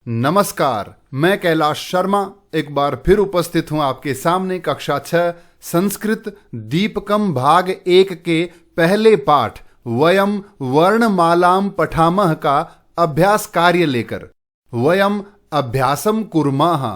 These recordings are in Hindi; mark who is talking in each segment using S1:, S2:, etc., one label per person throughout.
S1: नमस्कार, मैं कैलाश शर्मा एक बार फिर उपस्थित हूं आपके सामने कक्षा 6 संस्कृत दीपकम भाग 1 के पहले पाठ वयम वर्णमालाम पठामह का अभ्यास कार्य लेकर। वयम अभ्यासम कुर्मः,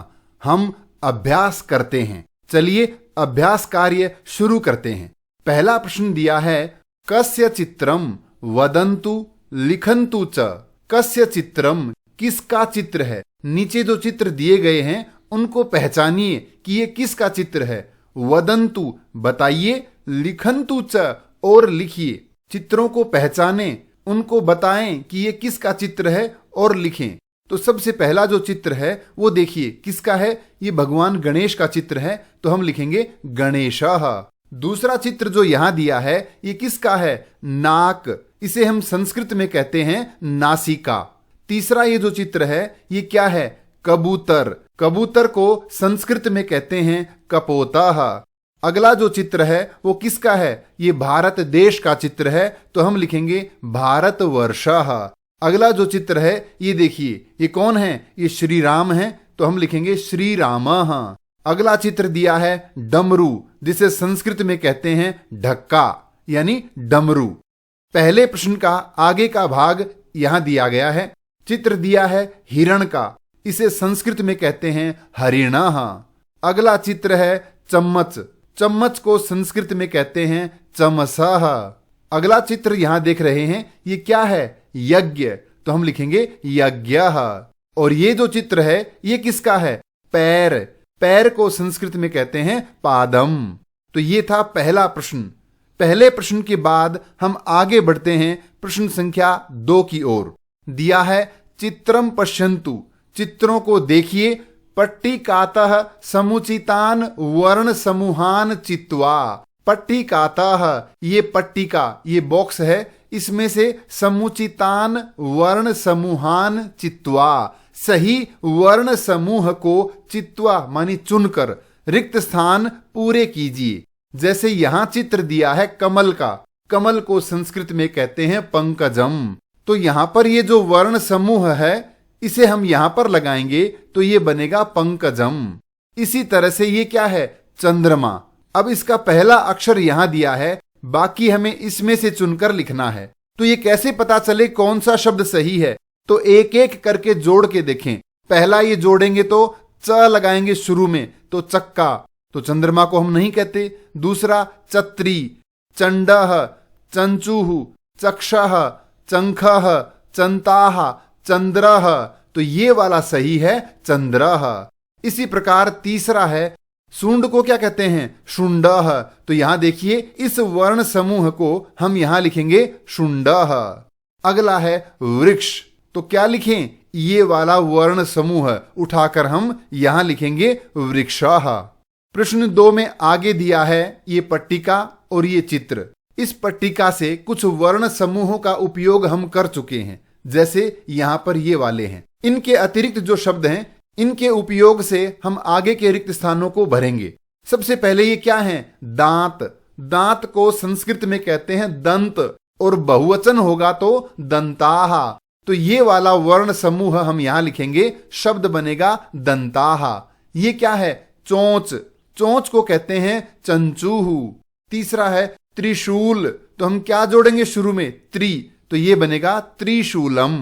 S1: हम अभ्यास करते हैं। चलिए अभ्यास कार्य शुरू करते हैं। पहला प्रश्न दिया है कस्य चित्रम वदन्तु लिखन्तु च। कस्य चित्रम, किसका चित्र है। नीचे जो चित्र दिए गए हैं उनको पहचानिए कि ये किसका चित्र है। वदन्तु, बताइए। लिखन्तु च, और लिखिए। चित्रों को पहचानें, उनको बताएं कि ये किसका चित्र है और लिखें। तो सबसे पहला जो चित्र है वो देखिए किसका है। ये भगवान गणेश का चित्र है, तो हम लिखेंगे गणेशः। दूसरा चित्र जो यहां दिया है ये किसका है। नाक, इसे हम संस्कृत में कहते हैं नासिका। तीसरा ये जो चित्र है ये क्या है। कबूतर, कबूतर को संस्कृत में कहते हैं कपोतः। अगला जो चित्र है वो किसका है। ये भारत देश का चित्र है, तो हम लिखेंगे भारतवर्षः। अगला जो चित्र है ये देखिए, ये कौन है। ये श्री राम है, तो हम लिखेंगे श्री रामः। अगला चित्र दिया है डमरू, जिसे संस्कृत में कहते हैं ढक्का यानी डमरू। पहले प्रश्न का आगे का भाग यहां दिया गया है। चित्र दिया है हिरण का, इसे संस्कृत में कहते हैं हरिणः। अगला चित्र है चम्मच, चम्मच को संस्कृत में कहते हैं चमसः। अगला चित्र यहां देख रहे हैं ये क्या है। यज्ञ, तो हम लिखेंगे यज्ञः। और ये जो चित्र है ये किसका है। पैर, पैर को संस्कृत में कहते हैं पादम। तो ये था पहला प्रश्न। पहले प्रश्न के बाद हम आगे बढ़ते हैं प्रश्न संख्या 2 की ओर। दिया है चित्रम पश्यन्तु, चित्रों को देखिए। पट्टिकातः समुचितान वर्ण समूहान चित्वा। पट्टिकातः, ये पट्टिका, ये बॉक्स है, इसमें से समुचितान वर्ण समूहान चित्वा, सही वर्ण समूह को चित्वा मानी चुनकर रिक्त स्थान पूरे कीजिए। जैसे यहां चित्र दिया है कमल का, कमल को संस्कृत में कहते हैं पंकजम। तो यहां पर ये जो वर्ण समूह है इसे हम यहां पर लगाएंगे तो ये बनेगा पंकजम। इसी तरह से ये क्या है, चंद्रमा। अब इसका पहला अक्षर यहां दिया है, बाकी हमें इसमें से चुनकर लिखना है। तो ये कैसे पता चले कौन सा शब्द सही है। तो एक एक करके जोड़ के देखें। पहला ये जोड़ेंगे तो च लगाएंगे शुरू में, तो चक्का, तो चंद्रमा को हम नहीं कहते। दूसरा चत्री, चंडः, चंचुः, चक्षः, चंखः, चंताः, चंद्रः, तो ये वाला सही है चंद्रः। इसी प्रकार तीसरा है सूंड को क्या कहते हैं, शुंडः। तो यहां देखिए इस वर्ण समूह को हम यहां लिखेंगे शुंडः। अगला है वृक्ष, तो क्या लिखें, ये वाला वर्ण समूह उठाकर हम यहां लिखेंगे वृक्षः। प्रश्न 2 में आगे दिया है ये पट्टिका और ये चित्र। इस पट्टिका से कुछ वर्ण समूहों का उपयोग हम कर चुके हैं, जैसे यहां पर ये वाले हैं। इनके अतिरिक्त जो शब्द हैं इनके उपयोग से हम आगे के रिक्त स्थानों को भरेंगे। सबसे पहले ये क्या है, दांत। दांत को संस्कृत में कहते हैं दंत, और बहुवचन होगा तो दंताः। तो ये वाला वर्ण समूह हम यहां लिखेंगे, शब्द बनेगा दंताः। ये क्या है, चोंच। चोंच को कहते हैं चंचूः। तीसरा है त्रिशूल, तो हम क्या जोड़ेंगे शुरू में, त्रि, तो ये बनेगा त्रिशूलम।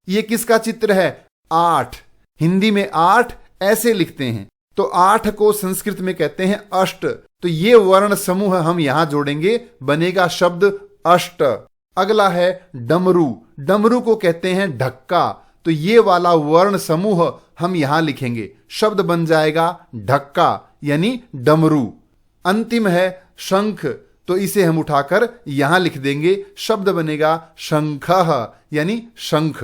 S1: ये किसका चित्र है, 8। हिंदी में 8 ऐसे लिखते हैं, तो 8 को संस्कृत में कहते हैं अष्ट। तो ये वर्ण समूह हम यहां जोड़ेंगे, बनेगा शब्द अष्ट। अगला है डमरू। डमरू को कहते हैं ढक्का, तो ये वाला वर्ण समूह हम यहां लिखेंगे, शब्द बन जाएगा ढक्का यानी डमरू। अंतिम है शंख, तो इसे हम उठाकर यहां लिख देंगे, शब्द बनेगा शंखः यानी शंख।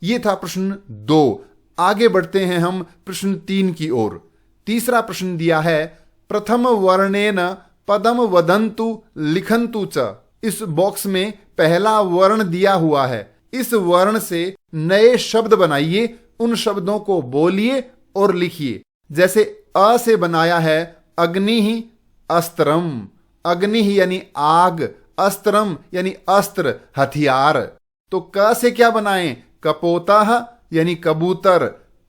S1: ये था प्रश्न 2। आगे बढ़ते हैं हम प्रश्न 3 की ओर। तीसरा प्रश्न दिया है प्रथम वर्णेन पदम वदन्तु लिखन्तु च। इस बॉक्स में पहला वर्ण दिया हुआ है, इस वर्ण से नए शब्द बनाइए, उन शब्दों को बोलिए और लिखिए। जैसे अ से बनाया है अग्नि अस्त्रम, अग्नि यानी आग, अस्त्रम यानी अस्त्र हथियार। तो क से क्या बनाएं, कपोतः यानी कबूतर,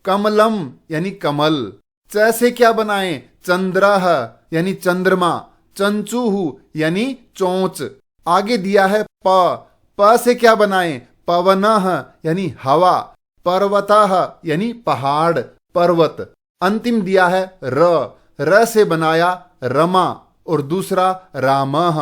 S1: कमलम यानी कमल। च से क्या बनाएं? चंद्रह यानी चंद्रमा, चंचुहु यानी चोंच। आगे दिया है प से क्या बनाएं? पवनः यानी हवा, पर्वतः यानी पहाड़, पर्वत। अंतिम दिया है र से बनाया रमा और दूसरा रामः।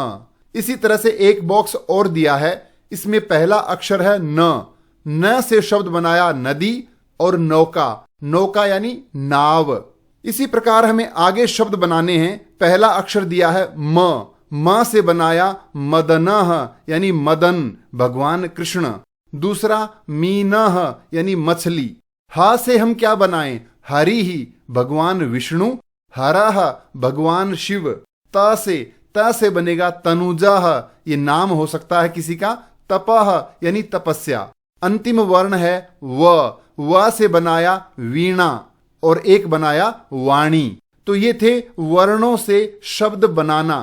S1: इसी तरह से एक बॉक्स और दिया है, इसमें पहला अक्षर है न से शब्द बनाया नदी और नौका, नौका यानी नाव। इसी प्रकार हमें आगे शब्द बनाने हैं। पहला अक्षर दिया है म से बनाया मदनः यानी मदन, भगवान कृष्ण। दूसरा मीनः यानी मछली। हा से हम क्या बनाएं? हरि ही, भगवान विष्णु। हरः भगवान शिव। त से बनेगा तनुजः, ये नाम हो सकता है किसी का। तपः यानी तपस्या। अंतिम वर्ण है व से बनाया वीणा और एक बनाया वाणी। तो ये थे वर्णों से शब्द बनाना।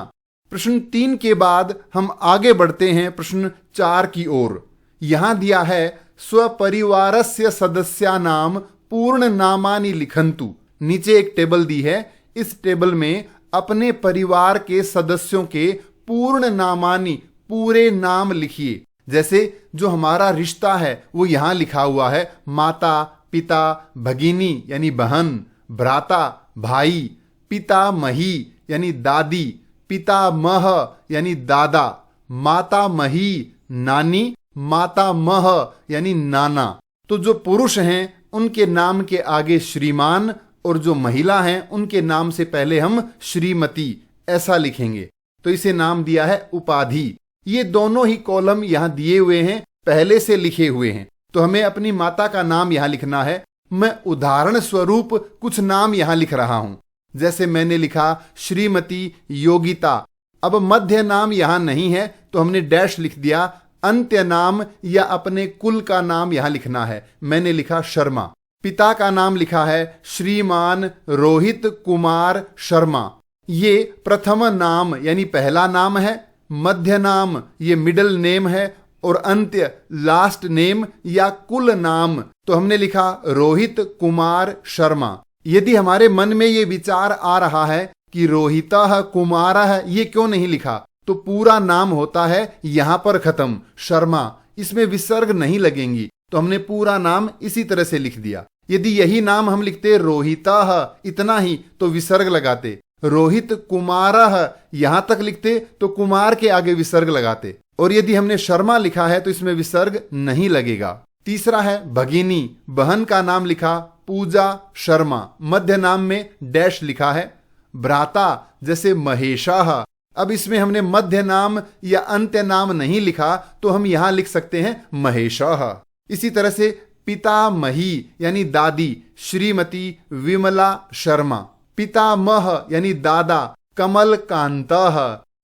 S1: प्रश्न 3 के बाद हम आगे बढ़ते हैं प्रश्न 4 की ओर। यहां दिया है स्वपरिवारस्य सदस्यानाम पूर्ण नामानि लिखन्तु। नीचे एक टेबल दी है, इस टेबल में अपने परिवार के सदस्यों के पूर्ण नामानि, पूरे नाम लिखिए। जैसे जो हमारा रिश्ता है वो यहां लिखा हुआ है, माता, पिता, भगिनी यानी बहन, भ्राता भाई, पितामही यानी दादी, पितामह यानी दादा, मातामही नानी, मातामह यानी नाना। तो जो पुरुष हैं उनके नाम के आगे श्रीमान और जो महिला हैं उनके नाम से पहले हम श्रीमती ऐसा लिखेंगे। तो इसे नाम दिया है उपाधि। ये दोनों ही कॉलम यहां दिए हुए हैं, पहले से लिखे हुए हैं। तो हमें अपनी माता का नाम यहां लिखना है। मैं उदाहरण स्वरूप कुछ नाम यहां लिख रहा हूं। जैसे मैंने लिखा श्रीमती योगिता। अब मध्य नाम यहां नहीं है तो हमने डैश लिख दिया। अंत्य नाम या अपने कुल का नाम यहां लिखना है। मैंने लिखा शर्मा। पिता का नाम लिखा है श्रीमान रोहित कुमार शर्मा। ये प्रथम नाम यानी पहला नाम है। मध्य नाम ये मिडिल नेम है और अंत्य लास्ट नेम या कुल नाम तो हमने लिखा रोहित कुमार शर्मा। यदि हमारे मन में ये विचार आ रहा है कि रोहितः कुमारः ये क्यों नहीं लिखा, तो पूरा नाम होता है यहां पर खत्म शर्मा, इसमें विसर्ग नहीं लगेंगी, तो हमने पूरा नाम इसी तरह से लिख दिया। यदि यही नाम हम लिखते रोहितः इतना ही तो विसर्ग लगाते, रोहित कुमारः यहां तक लिखते तो कुमार के आगे विसर्ग लगाते, और यदि हमने शर्मा लिखा है तो इसमें विसर्ग नहीं लगेगा। तीसरा है भगिनी। बहन का नाम लिखा पूजा शर्मा, मध्य नाम में डैश लिखा है। भ्राता जैसे महेशाह, अब इसमें हमने मध्य नाम या अंत्य नाम नहीं लिखा तो हम यहां लिख सकते हैं महेशाह। इसी तरह से पितामही यानी दादी श्रीमती विमला शर्मा। पितामह यानी दादा कमल कांतः,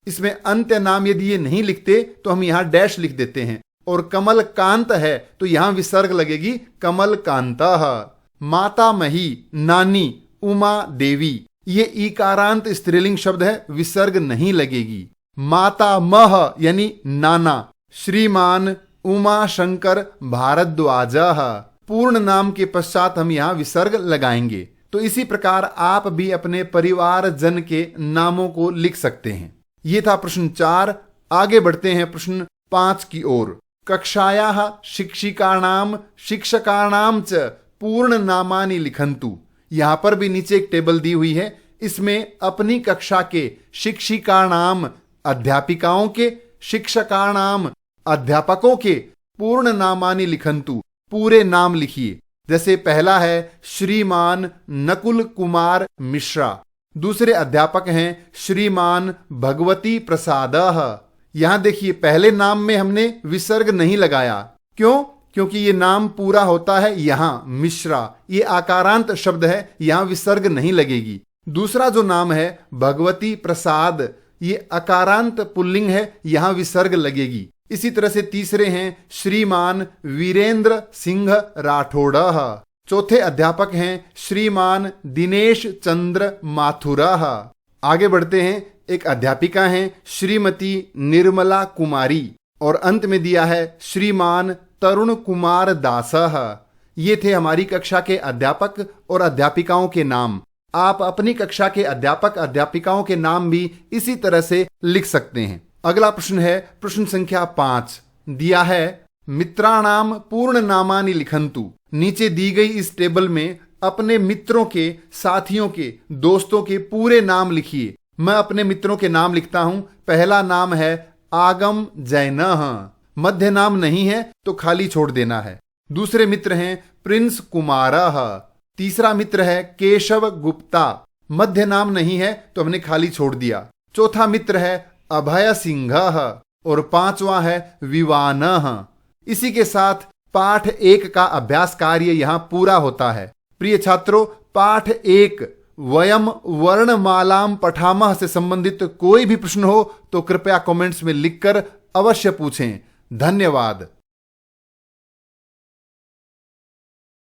S1: इसमें अंत्य नाम यदि ये नहीं लिखते तो हम यहां डैश लिख देते हैं, और कमल कांत है तो यहां विसर्ग लगेगी कमल कांतः। मातामही नानी उमा देवी, ये ईकारांत स्त्रीलिंग शब्द है, विसर्ग नहीं लगेगी। मातामह यानी नाना श्रीमान उमा शंकर भारद्वाजः, पूर्ण नाम के पश्चात हम यहां विसर्ग लगाएंगे। तो इसी प्रकार आप भी अपने परिवार जन के नामों को लिख सकते हैं। ये था प्रश्न 4। आगे बढ़ते हैं प्रश्न 5 की ओर। कक्षायाः शिक्षिकाणाम शिक्षकाणाम च पूर्ण नामानि लिखन्तु। यहां पर भी नीचे एक टेबल दी हुई है, इसमें अपनी कक्षा के शिक्षिकाणाम अध्यापिकाओं के, शिक्षकाणाम अध्यापकों के पूर्ण नामानि लिखन्तु, पूरे नाम लिखिए। जैसे पहला है श्रीमान नकुल कुमार मिश्रा, दूसरे अध्यापक हैं श्रीमान भगवती प्रसादः। यहां देखिए पहले नाम में हमने विसर्ग नहीं लगाया, क्यों? क्योंकि ये नाम पूरा होता है यहां मिश्रा, ये आकारांत शब्द है, यहां विसर्ग नहीं लगेगी। दूसरा जो नाम है भगवती प्रसाद, ये अकारांत पुल्लिंग है, यहां विसर्ग लगेगी। इसी तरह से तीसरे हैं श्रीमान वीरेंद्र सिंह राठौड़ः। चौथे अध्यापक हैं श्रीमान दिनेश चंद्र माथुरः। आगे बढ़ते हैं, एक अध्यापिका हैं श्रीमती निर्मला कुमारी, और अंत में दिया है श्रीमान तरुण कुमार दासः। ये थे हमारी कक्षा के अध्यापक और अध्यापिकाओं के नाम। आप अपनी कक्षा के अध्यापक अध्यापिकाओं के नाम भी इसी तरह से लिख सकते हैं। अगला प्रश्न है प्रश्न संख्या 5। दिया है मित्राणाम पूर्ण नामानि लिखंतु। नीचे दी गई इस टेबल में अपने मित्रों के, साथियों के, दोस्तों के पूरे नाम लिखिए। मैं अपने मित्रों के नाम लिखता हूं। पहला नाम है आगम जैनः। मध्य नाम नहीं है तो खाली छोड़ देना है। दूसरे मित्र हैं प्रिंस कुमारः। तीसरा मित्र है केशव गुप्ता। मध्य नाम नहीं है तो हमने खाली छोड़ दिया। चौथा मित्र है अभय सिंहः और पांचवा है विवानः। इसी के साथ पाठ 1 का अभ्यास कार्य यहां पूरा होता है। प्रिय छात्रों, पाठ 1 वयम वर्णमालाम पठामः से संबंधित कोई भी प्रश्न हो तो कृपया कमेंट्स में लिखकर अवश्य पूछें। धन्यवाद।